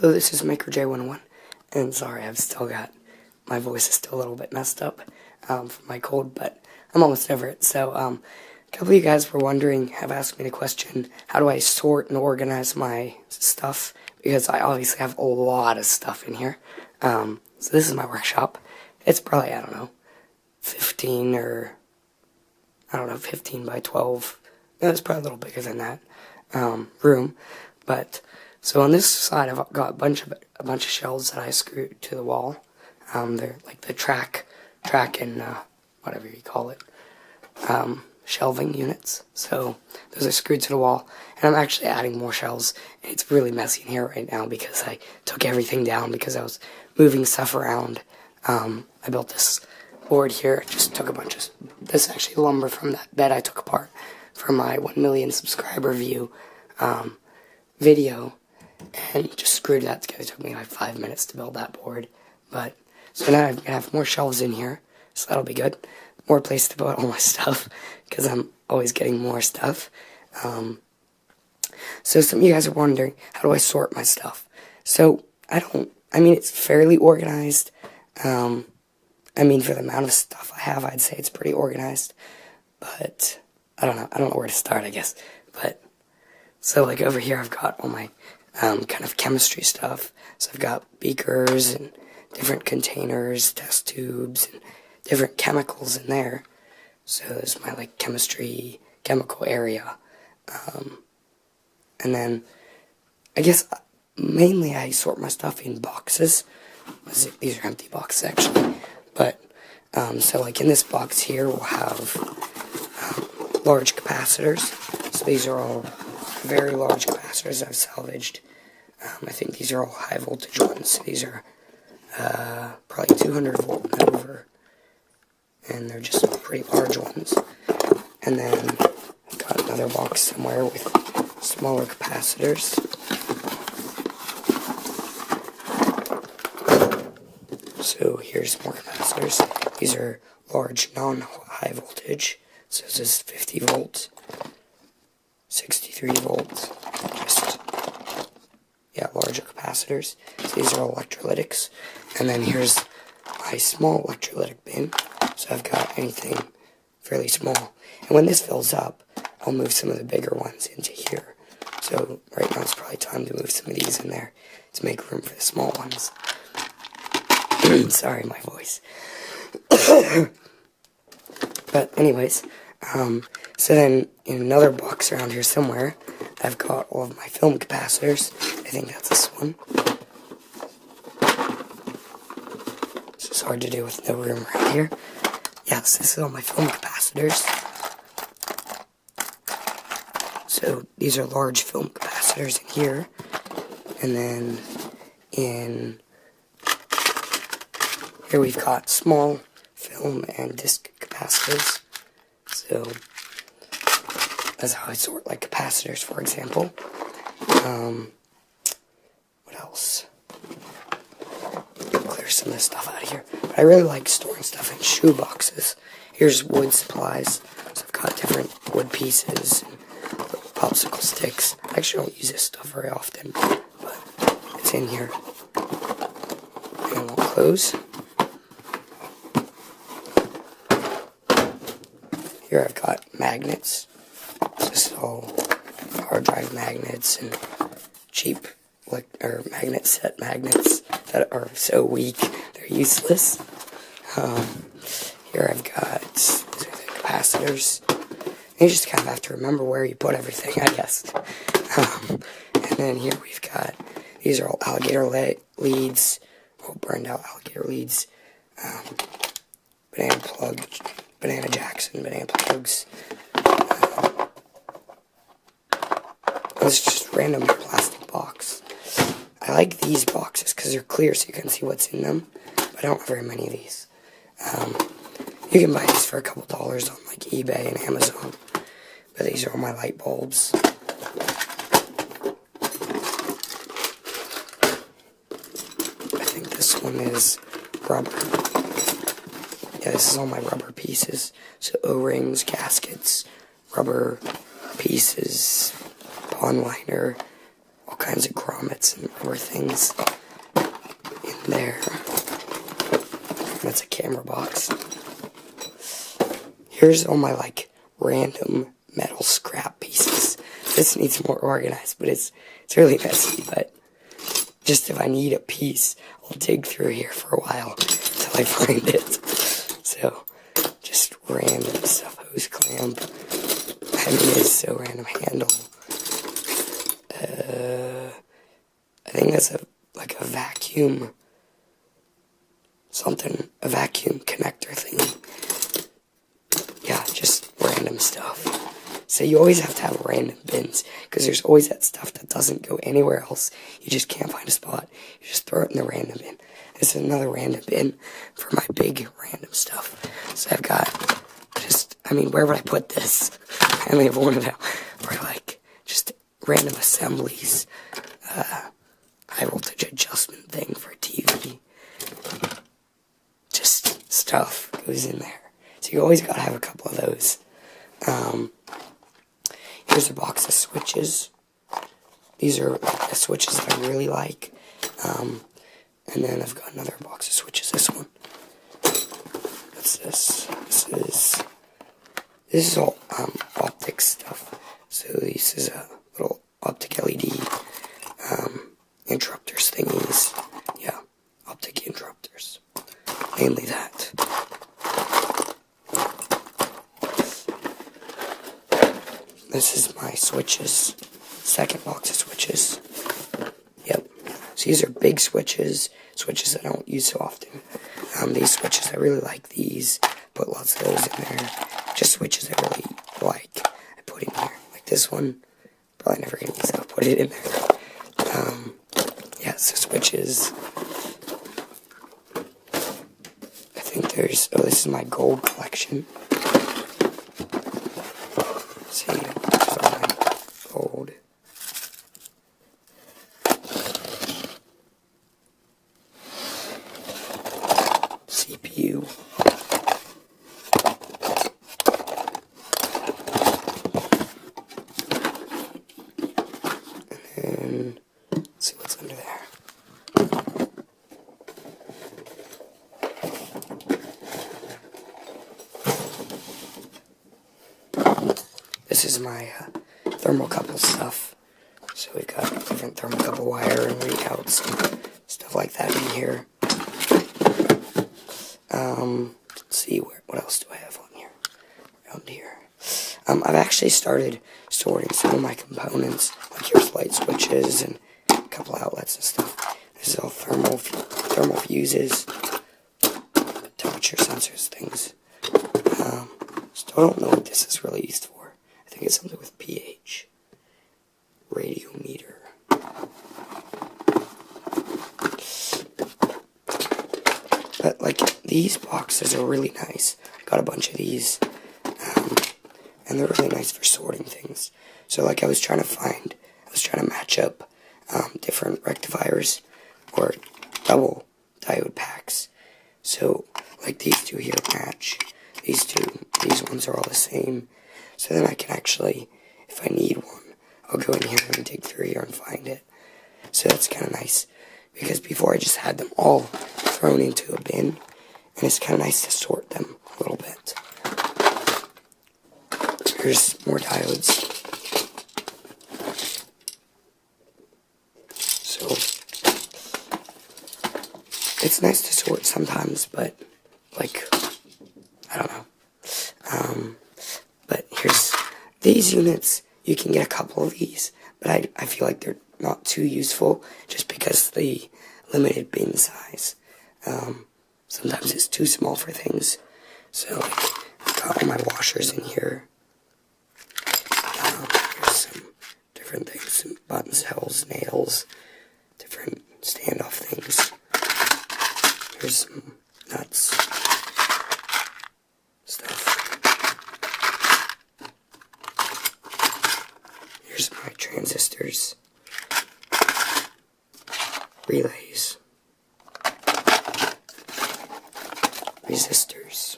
Hello, this is Maker J11, and sorry, my voice is still a little bit messed up from my cold, but I'm almost over it. So, a couple of you guys were wondering, have asked me the question, how do I sort and organize my stuff? Because I obviously have a lot of stuff in here. So this is my workshop. It's probably, 15 by 12. No, it's probably a little bigger than that room, but. So on this side, I've got a bunch of shelves that I screwed to the wall. They're like the track and whatever you call it, shelving units. So those are screwed to the wall, and I'm actually adding more shelves. It's really messy in here right now because I took everything down because I was moving stuff around. I built this board here. Just took a bunch of this is actually lumber from that bed I took apart for my 1 million subscriber view video. And just screwed that together. It took me like 5 minutes to build that board. But so now I'm gonna have more shelves in here, so that'll be good. More place to put all my stuff because I'm always getting more stuff. So some of you guys are wondering, how do I sort my stuff? So it's fairly organized. For the amount of stuff I have, I'd say it's pretty organized. But I don't know where to start, I guess. But so like over here, I've got all my kind of chemistry stuff. So I've got beakers and different containers, test tubes, and different chemicals in there. So there's my like chemical area. And then I guess mainly I sort my stuff in boxes. These are empty boxes actually. But so like in this box here we'll have large capacitors. So these are all very large capacitors I've salvaged. I think these are all high voltage ones. These are probably 200 volt and over, and they're just pretty large ones. And then I've got another box somewhere with smaller capacitors. So here's more capacitors. These are large non-high voltage. So this is 50 volts. 63 volts, larger capacitors. So these are all electrolytics. And then here's my small electrolytic bin. So I've got anything fairly small. And when this fills up, I'll move some of the bigger ones into here. So right now it's probably time to move some of these in there to make room for the small ones. Sorry, my voice. But anyways, so then in another box around here somewhere, I've got all of my film capacitors. I think that's this one. It's just hard to do with no room right here. Yes, this is all my film capacitors. So these are large film capacitors in here. And then in here we've got small film and disc capacitors. So that's how I sort like capacitors, for example. What else? Clear some of this stuff out of here. But I really like storing stuff in shoe boxes. Here's wood supplies. So I've got different wood pieces and popsicle sticks. I actually don't use this stuff very often, but it's in here. And it won't close. Here I've got magnets. This is all hard drive magnets and cheap magnet set magnets that are so weak they're useless. Here I've got these are the capacitors. And you just kind of have to remember where you put everything, I guess. And then here we've got these are all alligator leads, all burned out alligator leads, banana jacks and banana plugs. This is just random plastic box. I like these boxes because they're clear so you can see what's in them, but I don't have very many of these. You can buy these for a couple dollars on like eBay and Amazon, but these are all my light bulbs. I think this one is rubber. Yeah, this is all my rubber pieces. So O-rings, gaskets, rubber pieces, pond liner, all kinds of grommets and rubber things in there. That's a camera box. Here's all my, like, random metal scrap pieces. This needs more organized, but it's really messy, but just if I need a piece, I'll dig through here for a while until I find it. So, just random stuff. Hose clamp. I mean, it's so random. Handle. I think that's like a vacuum, a vacuum connector thing. Yeah, just random stuff. So you always have to have random bins, because there's always that stuff that doesn't go anywhere else. You just can't find a spot. You just throw it in the random bin. This is another random bin for my big random stuff. So I've got where would I put this? I only have one of them. Or like, just random assemblies. High voltage adjustment thing for TV. Just stuff goes in there. So you always gotta have a couple of those. Here's a box of switches. These are the switches that I really like. And then I've got another box of switches. This one. What's this? This is all optic stuff. So this is a little optic LED interrupters thingies. Yeah, optic interrupters. Mainly that. This is my switches. Second box of switches. Yep. So these are big switches I don't use so often. These switches, I really like these. Put lots of those in there. Just switches I really like. I put in here. Like this one. Probably never gonna use it. I'll put it in there. Yeah, so switches. I think this is my gold collection. See, these are my gold. CPU. And then, let's see what's under there. This is my thermocouple stuff. So we've got different thermocouple wire and readouts and stuff like that in here. Let's see, what else do I have on here? Around here. I've actually started sorting some of my components. Like here's light switches and a couple outlets and stuff. This is all thermal fuses, temperature sensors, things. Still don't know what this is really used for. I think it's something with pH. Radiometer. But like these boxes are really nice. I got a bunch of these, and they're really nice for sorting things. So like I was trying to match up different rectifiers or double diode packs. So like these two here match. These ones are all the same. So then I can actually, if I need one, I'll go in here and dig through here and find it. So that's kind of nice. Because before I just had them all thrown into a bin. And it's kind of nice to sort them a little bit. Here's more diodes. So, it's nice to sort sometimes, but, like, I don't know. But here's these units. You can get a couple of these, but I feel like they're not too useful just because the limited bin size. Sometimes it's too small for things. So, like, I've got all my washers in here. Here's some different things, some button cells, nails, different standoff things. Here's some nuts. Stuff. Here's my transistors. Relays. Resistors.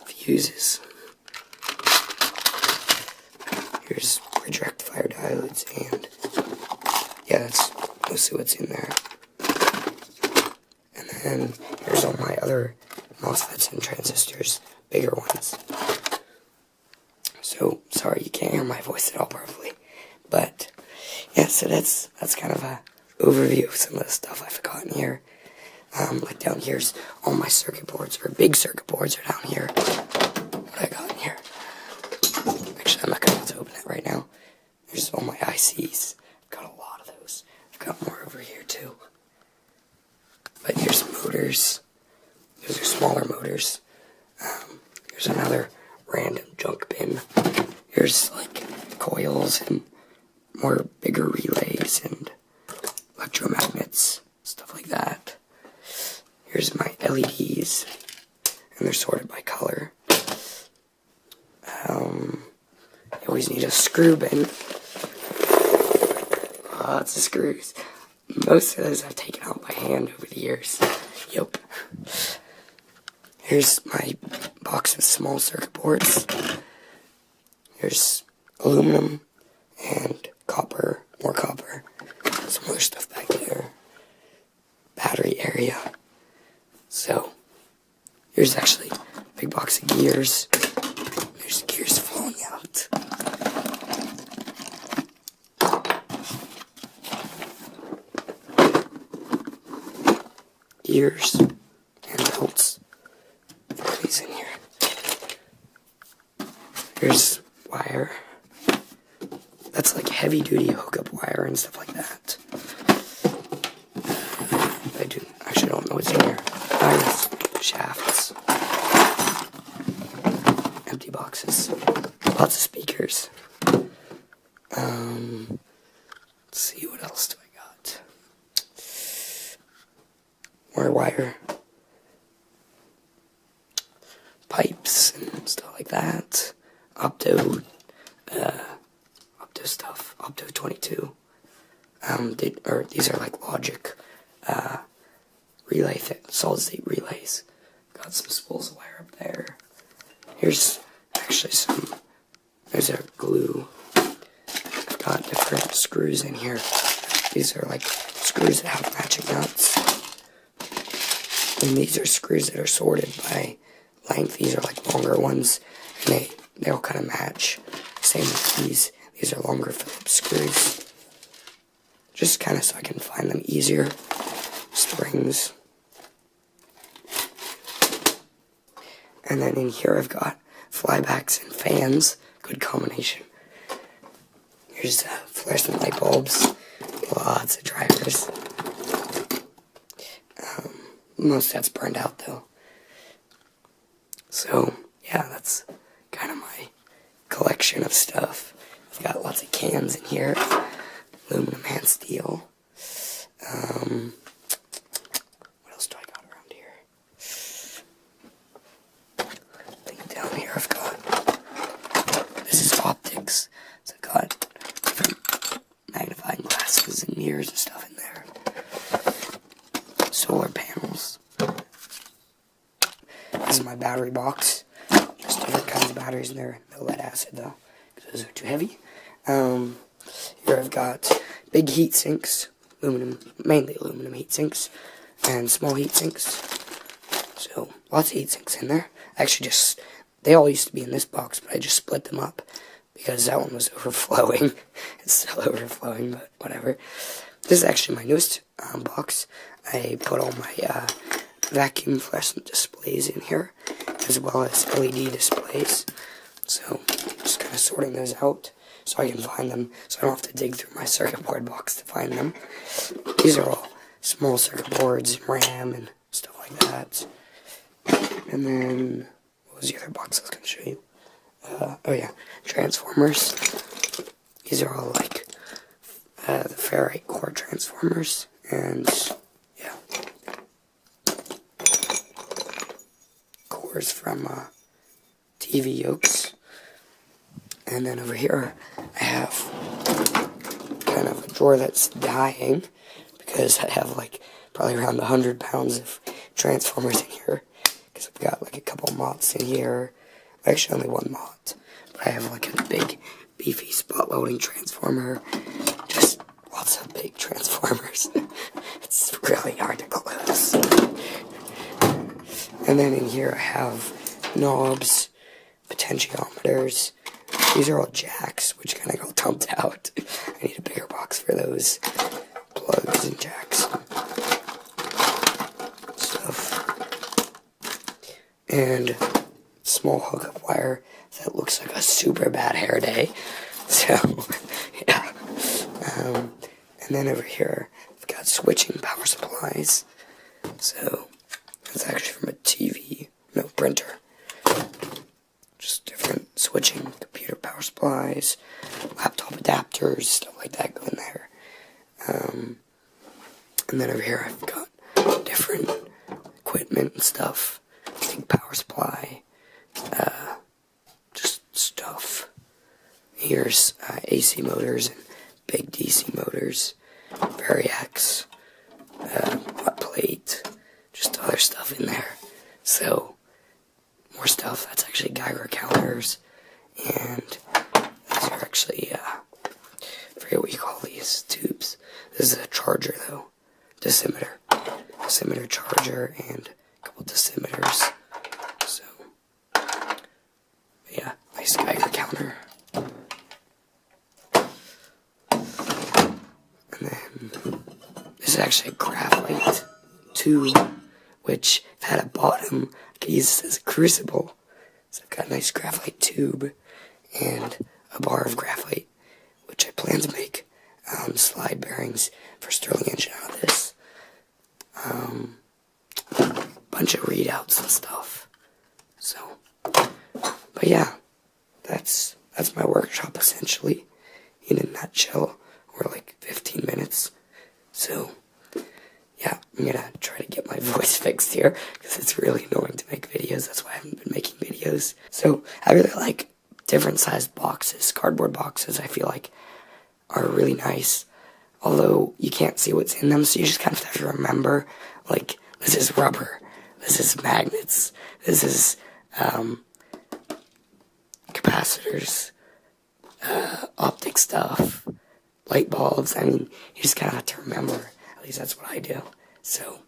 Fuses. Here's bridge rectifier diodes, and yeah, that's mostly what's in there. And then here's all my other MOSFETs and transistors, bigger ones. So, sorry you can't hear my voice at all probably. But, yeah, so that's kind of a overview of some of the stuff I've got in here. Like down here's all my circuit boards, or big circuit boards are down here. What I got in here. Actually, I'm not going to open it right now. There's all my ICs. I've got a lot of those. I've got more over here too. But here's motors. Those are smaller motors. Here's another random junk bin. Here's like coils and more bigger relays and electromagnets, stuff like that. Here's my LEDs, and they're sorted by color. You always need a screw bin. Lots of screws. Most of those I've taken out by hand over the years. Yup. Here's my box of small circuit boards. Here's aluminum and copper, more copper. Some other stuff back there. Battery area. So, here's actually a big box of gears. There's gears flowing out. Gears and bolts. These in here. Here's wire. That's like heavy duty hookup wire and stuff like that. I actually don't know what's in here. Irons, shafts, empty boxes, lots of speakers. Let's see, what else do I got? More wire, pipes and stuff like that. Opto stuff, Opto 22. These are like logic, relay, solid state relays. Got some spools of wire up there. Here's actually there's a glue. I've got different screws in here. These are like screws that have matching nuts. And these are screws that are sorted by length. These are like longer ones, and they all kind of match. Same with these. These are longer Phillips screws. Just kind of so I can find them easier. Springs. And then in here I've got flybacks and fans. Good combination. Here's fluorescent light bulbs. Lots of drivers. Most of that's burned out though. So, yeah, that's kind of my collection of stuff. I've got lots of cans in here. Aluminum and steel. What else do I got around here? I think down here I've got, this is optics. So I've got different magnifying glasses and mirrors and stuff in there. Solar panels. This is my battery box. Just different kinds of batteries in there. No lead acid though, because those are too heavy. Here I've got big heat sinks, mainly aluminum heat sinks, and small heat sinks. So lots of heat sinks in there. Actually, they all used to be in this box, but I just split them up because that one was overflowing. It's still overflowing, but whatever. This is actually my newest box. I put all my vacuum fluorescent displays in here, as well as LED displays. So just kind of sorting those out so I can find them, so I don't have to dig through my circuit board box to find them. These are all small circuit boards, and RAM, and stuff like that. And then, what was the other box I was going to show you? Oh yeah, transformers. These are all like the ferrite core transformers, and yeah, cores from TV yokes. And then over here, I have kind of a drawer that's dying because I have like probably around 100 pounds of transformers in here. Because I've got like a couple mots in here. Actually, only one mot, but I have like a big beefy spot welding transformer. Just lots of big transformers. It's really hard to close. And then in here I have knobs, potentiometers. These are all jacks, which kind of got dumped out. I need a bigger box for those plugs and jacks and stuff. And small hookup wire that looks like a super bad hair day. So, yeah. And then over here, I've got switching power supplies. So, that's actually from a TV, no, printer. Just different switching computer power supplies, laptop adapters, stuff like that go in there. And then over here I've got different equipment and stuff. Big power supply, just stuff. Here's AC motors and big DC motors, Variax, hot plate, just other stuff in there. So, more stuff. That's actually Geiger counters, and these are actually, I forget what you call these tubes. This is a charger, though. Decimeter charger, and a couple decimeters. So, yeah, nice Geiger counter. And then, this is actually a graphite tube, which, if it had a bottom, I could use this as a crucible. So I've got a nice graphite tube and a bar of graphite, which I plan to make slide bearings for Sterling engine out of this. Bunch of readouts and stuff. So, but yeah, that's my workshop essentially, in a nutshell, or like 15 minutes. So, yeah, I'm gonna try to get my voice fixed here, because it's really annoying to make videos. That's why I haven't been making videos. So, I really like different sized boxes. Cardboard boxes, I feel like, are really nice. Although, you can't see what's in them, so you just kind of have to remember, like, this is rubber, this is magnets, this is, capacitors, optic stuff, light bulbs. I mean, you just kind of have to remember. At least that's what I do. So,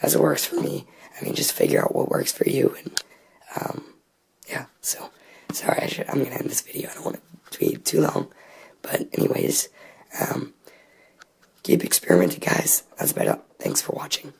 as it works for me, I mean, just figure out what works for you, and, yeah, so, sorry, I'm gonna end this video. I don't want it to be too long, but anyways, keep experimenting, guys. That's about it. Thanks for watching.